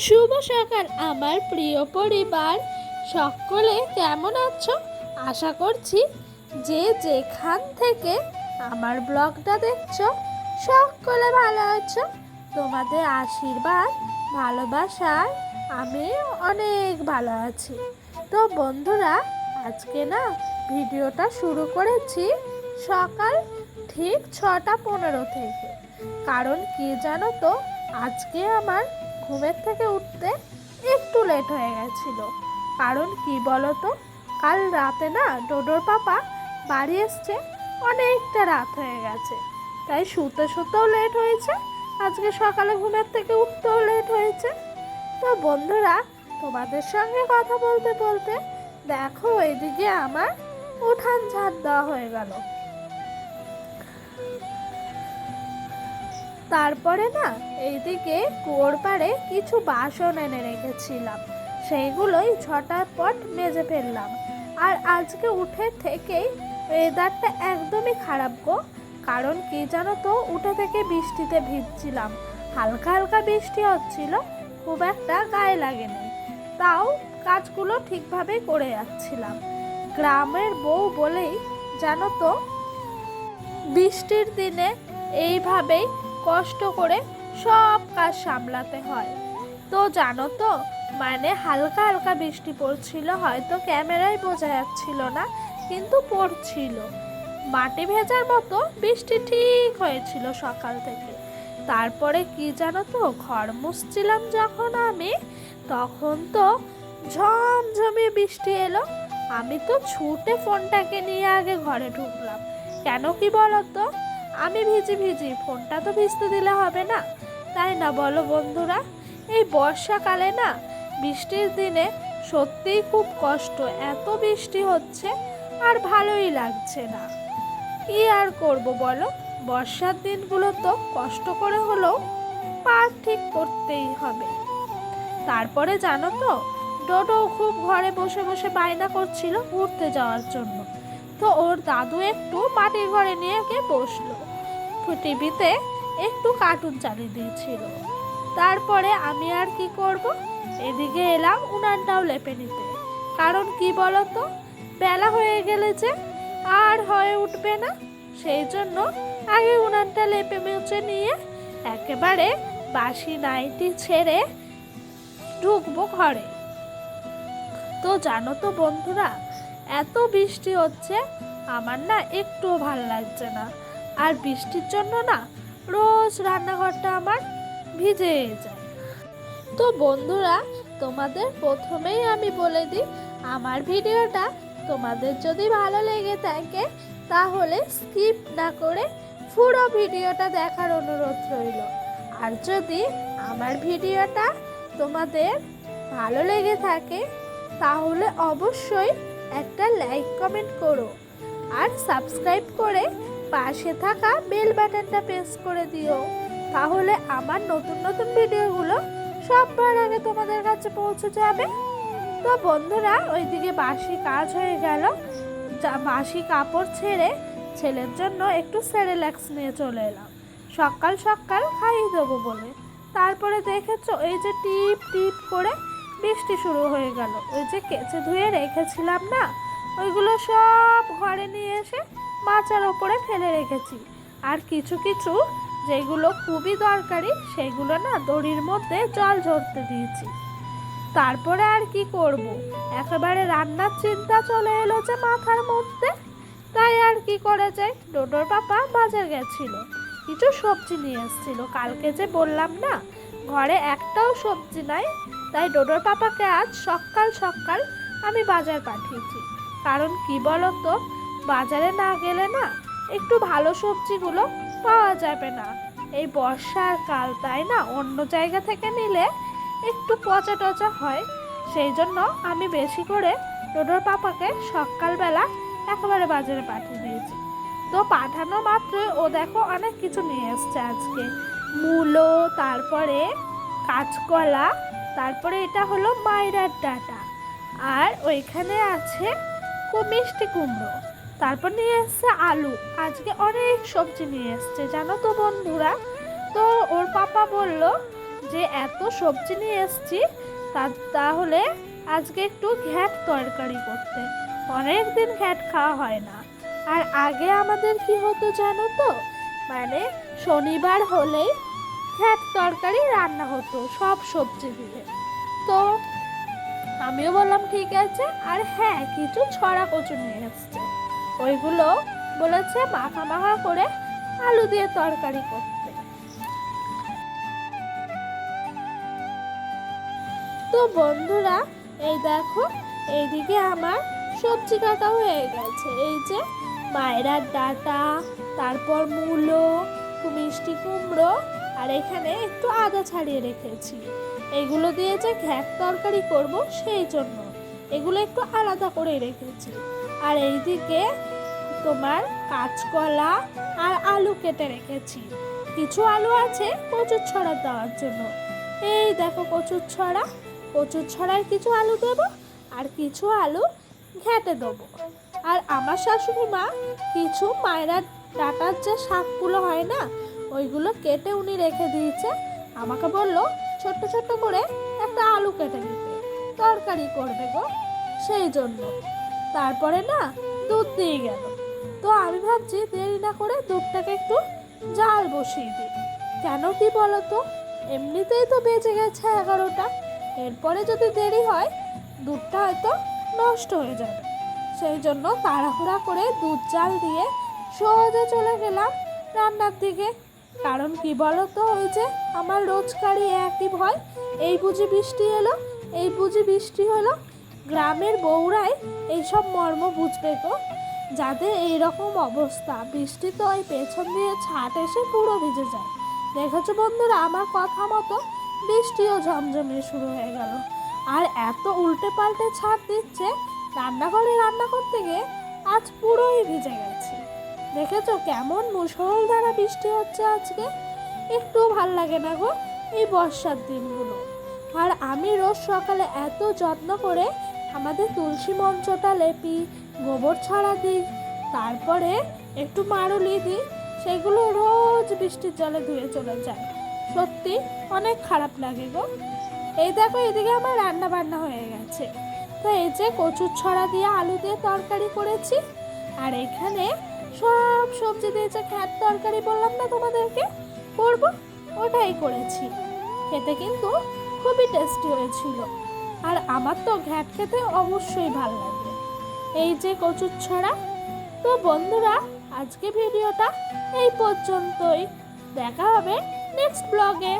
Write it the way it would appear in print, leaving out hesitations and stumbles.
শুভ সকাল আমার প্রিয় পরিবার, সকলে কেমন আছো? আশা করছি যে যেখান থেকে আমার ব্লগটা দেখছো সকলে ভালো আছো। তোমাদের আশীর্বাদ ভালোবাসায় আমি অনেক ভালো আছি। তো বন্ধুরা, আজকে না ভিডিওটা শুরু করেছি সকাল ঠিক 6:15 থেকে। কারণ কি জানো তো, আজকে আমার ঘুমের থেকে উঠতে একটু লেট হয়ে গেছিল। কারণ কি বলো তো, কাল রাতে না ডোডোর পাপা বাড়ি এসছে, অনেকটা রাত হয়ে গেছে, তাই শুতে শুতেও লেট হয়েছে, আজকে সকালে ঘুমের থেকে উঠতেও লেট হয়েছে। তো বন্ধুরা, তোমাদের সঙ্গে কথা বলতে বলতে দেখো এদিকে আমার উঠান ঝাড় দেওয়া হয়ে গেল। তারপরে না এইদিকে কুয়োর পাড়ে কিছু বাসন এনে রেখেছিলাম, সেইগুলোই ঝটাপট মেজে ফেললাম। আর আজকে উঠে থেকেই ওয়েদারটা একদমই খারাপ গো। কারণ কি জানো তো, উঠে থেকে বৃষ্টিতে ভিজছিলাম, হালকা হালকা বৃষ্টি হচ্ছিল, খুব একটা গায়ে লাগেনি, তাও কাজগুলো ঠিকভাবে করে যাচ্ছিলাম। গ্রামের বউ বলেই জানো তো, বৃষ্টির দিনে এইভাবেই কষ্ট করে সব কাজ সামলাতে হয়। তো জানো তো, মানে হালকা হালকা বৃষ্টি পড়ছিল, হয়তো ক্যামেরায় বোঝা যাচ্ছিল না, কিন্তু পড়ছিল। মাটি ভেজার মতো বৃষ্টি ঠিক হয়েছিল সকাল থেকে। তারপরে কি জানো তো, ঘর মুছছিলাম যখন আমি, তখন তো ঝমঝমিয়ে বৃষ্টি এলো। আমি তো ছুটে ফোনটাকে নিয়ে আগে ঘরে ঢুকলাম। কেন কি বলো তো, আমি ভিজি ভিজি, ফোনটা তো ভিজতে দিলে হবে না, তাই না বলো বন্ধুরা? এই বর্ষাকালে না বৃষ্টির দিনে সত্যিই খুব কষ্ট, এত বৃষ্টি হচ্ছে আর ভালোই লাগছে না। কি আর করব বলো, বর্ষার দিনগুলো তো কষ্ট করে হলেও পার ঠিক করতেই হবে। তারপরে জানো তো, ডোডো খুব ঘরে বসে বসে বায়না করছিল ঘুরতে যাওয়ার জন্য। তো ওর দাদু একটু মাটির ঘরে নিয়ে গিয়ে বসলো, টিভিতে একটু কার্টুন চালিয়ে দিয়েছিল। তারপরে আমি আর কি করব, এদিকে এলাম উনানটাও লেপে নিতে। কারণ কি বলতো, বেলা হয়ে গেলে যে আর হয়ে উঠবে না, সেই জন্য আগে উনানটা লেপে মুছে নিয়ে একেবারে বাসি নাইটি ছেড়ে ঢুকবো ঘরে। তো জানো তো বন্ধুরা, এত বৃষ্টি হচ্ছে, আমার না একটুও ভাল লাগছে না। আর বৃষ্টির জন্য না রোজ রান্নাঘরটা আমার ভিজে যায়। তো বন্ধুরা, তোমাদের প্রথমেই আমি বলে দিই, আমার ভিডিওটা তোমাদের যদি ভালো লেগে থাকে তাহলে স্কিপ না করে পুরো ভিডিওটা দেখার অনুরোধ রইল। আর যদি আমার ভিডিওটা তোমাদের ভালো লেগে থাকে তাহলে অবশ্যই একটা লাইক কমেন্ট করো, আর সাবস্ক্রাইব করে পাশে থাকা বেল বাটনটা প্রেস করে দিও, তাহলে আমার নতুন নতুন ভিডিওগুলো সবার আগে তোমাদের কাছে পৌঁছে যাবে। তো বন্ধুরা, ওইদিকে বাসি কাজ হয়ে গেল, বাসি কাপড় ছেড়ে ছেলের জন্য একটু সেরেল্যাক্স নিয়ে চলে এলাম, সকাল সকাল খাইয়ে দেবো বলে। তারপরে দেখেছো এই যে টিপ টিপ করে বৃষ্টি শুরু হয়ে গেল। ওই যে কেচে ধুয়ে রেখেছিলাম না, ওইগুলো সব ঘরে নিয়ে এসে মাচার ওপরে ফেলে রেখেছি। আর কিছু কিছু যেগুলো খুবই দরকারি সেগুলো না দড়ির মধ্যে জল ঝরতে দিয়েছি। তারপরে আর কি করব, একেবারে রান্নার চিন্তা চলে এলো যে মাথার মধ্যে। তাই আর কি করে যায়, ডোডোর পাপা বাজার গেছিল, কিছু সবজি নিয়ে এসেছিল। কালকে যে বললাম না ঘরে একটাও সবজি নাই, তাই ডোডোর পাপাকে আজ সকাল সকাল আমি বাজার পাঠিয়েছি। কারণ কি বলতো, বাজারে না গেলে না একটু ভালো সবজিগুলো পাওয়া যাবে না। এই বর্ষার কাল, তাই না, অন্য জায়গা থেকে নিলে একটু পচা টচা হয়, সেই জন্য আমি বেশি করে ডোডোর পাপাকে সকালবেলা একেবারে বাজারে পাঠিয়ে দিয়েছি। তো পাঠানো মাত্রই ও দেখো অনেক কিছু নিয়ে এসছে আজকে, মূলো, তারপরে কাঁচকলা, তারপরে এটা হলো মাইরার ডাঁটা, আর ওইখানে আছে খুব মিষ্টি কুমড়ো, তারপর নিয়ে এসছে আলু। আজকে অনেক সবজি নিয়ে এসছে জানো তো বন্ধুরা। তো ওর পাপা বলল যে এত সবজি নিয়ে এসেছি তাহলে আজকে একটু ঘ্যাট তরকারি করতে। অনেক দিন ঘ্যাট খাওয়া হয় না। আর আগে আমাদের কি হতো জানো তো, মানে শনিবার হলেই ঘ্যাট তরকারি রান্না হতো সব সবজি দিয়ে। তো আমিও বললাম ঠিক আছে। আর হ্যাঁ, কিছু ছড়া কচু নিয়ে এসছে, ওইগুলো বলেছে মাখা মাখা করে আলু দিয়ে তরকারি করতে। তো বন্ধুরা, এই দেখো এইদিকে আমার সবজি কাটা হয়ে গেছে। এই যে মায়েরার ডাঁটা, তারপর মূলো, মিষ্টি কুমড়ো, আর এখানে একটু আদা ছাড়িয়ে রেখেছি। এগুলো দিয়ে যে ঘ্যাট তরকারি করব সেই জন্য এগুলো একটু আলাদা করে রেখেছি। আর এইদিকে তোমার কাঁচকলা আর আলু কেটে রেখেছি। কিছু আলু আছে কচুর ছড়া দেওয়ার জন্য। এই দেখো কচুর ছড়ার কিছু আলু দেবো, আর কিছু আলু ঘ্যাটে দেবো। আর আমার শাশুড়ি মা কিছু মায়েরা ডাঁটার যে শাকগুলো হয় না, ওইগুলো কেটে উনি রেখে দিয়েছে। আমাকে বললো ছোট্ট ছোট্ট করে একটা আলু কেটে নিতে, তরকারি করবে গো, সেই জন্য। তারপরে না দুধ দিয়ে গেল। তো আমি ভাবছি দেরি না করে দুধটাকে একটু জাল বসিয়ে দিই। কেন কি বলো তো, এমনিতেই তো বেঁচে গেছে 11টা, এরপরে যদি দেরি হয় দুধটা হয়তো নষ্ট হয়ে যাবে। সেই জন্য তাড়াহুড়া করে দুধ জাল দিয়ে সোজা চলে গেলাম রান্নার দিকে। কারণ কি বলো তো, ওই যে আমার রোজকারই একই ভয়, এই বুঝি বৃষ্টি এলো, এই বুঝি বৃষ্টি হলো। গ্রামের বউরাই এইসব মর্ম বুঝবে গো, যাদের এইরকম অবস্থা। বৃষ্টি তো ওই পেছন দিয়ে ছাট এসে পুরো ভিজে যায়। দেখেছো বন্ধুরা, আমার কথা মতো বৃষ্টিও ঝমঝমে শুরু হয়ে গেল। আর এত উল্টে পাল্টে ছাড় দিচ্ছে, রান্নাঘরে রান্না করতে গিয়ে আজ পুরোই ভিজে গেছি। দেখেছো কেমন মুষলধারে বৃষ্টি হচ্ছে আজকে। একটু ভাল লাগে না গো এই বর্ষার দিনগুলো। আর আমি রোজ সকালে এত যত্ন করে আমাদের তুলসী মঞ্চটা লেপি, গোবর ছড়া দিই, তারপরে একটু মারুলি দিই, সেগুলো রোজ বৃষ্টির জলে ধুয়ে চলে যায়। সত্যি অনেক খারাপ লাগে গো। এই দেখো এদিকে আমার রান্না বান্না হয়ে গেছে। তো এই যে কচুর ছড়া দিয়ে আলু দিয়ে তরকারি করেছি, আর এখানে সব সবজি দিয়ে যে ঘ্যাট তরকারি বললাম না তোমাদেরকে করব, ওটাই করেছি। খেতে কিন্তু খুবই টেস্টি হয়েছিল। আর আমার তো ঘ্যাট খেতে অবশ্যই ভালো লাগে। এই যে কচুর ছড়া। তো বন্ধুরা, আজকে ভিডিওটা এই পর্যন্তই। দেখা হবে নেক্সট ব্লগে।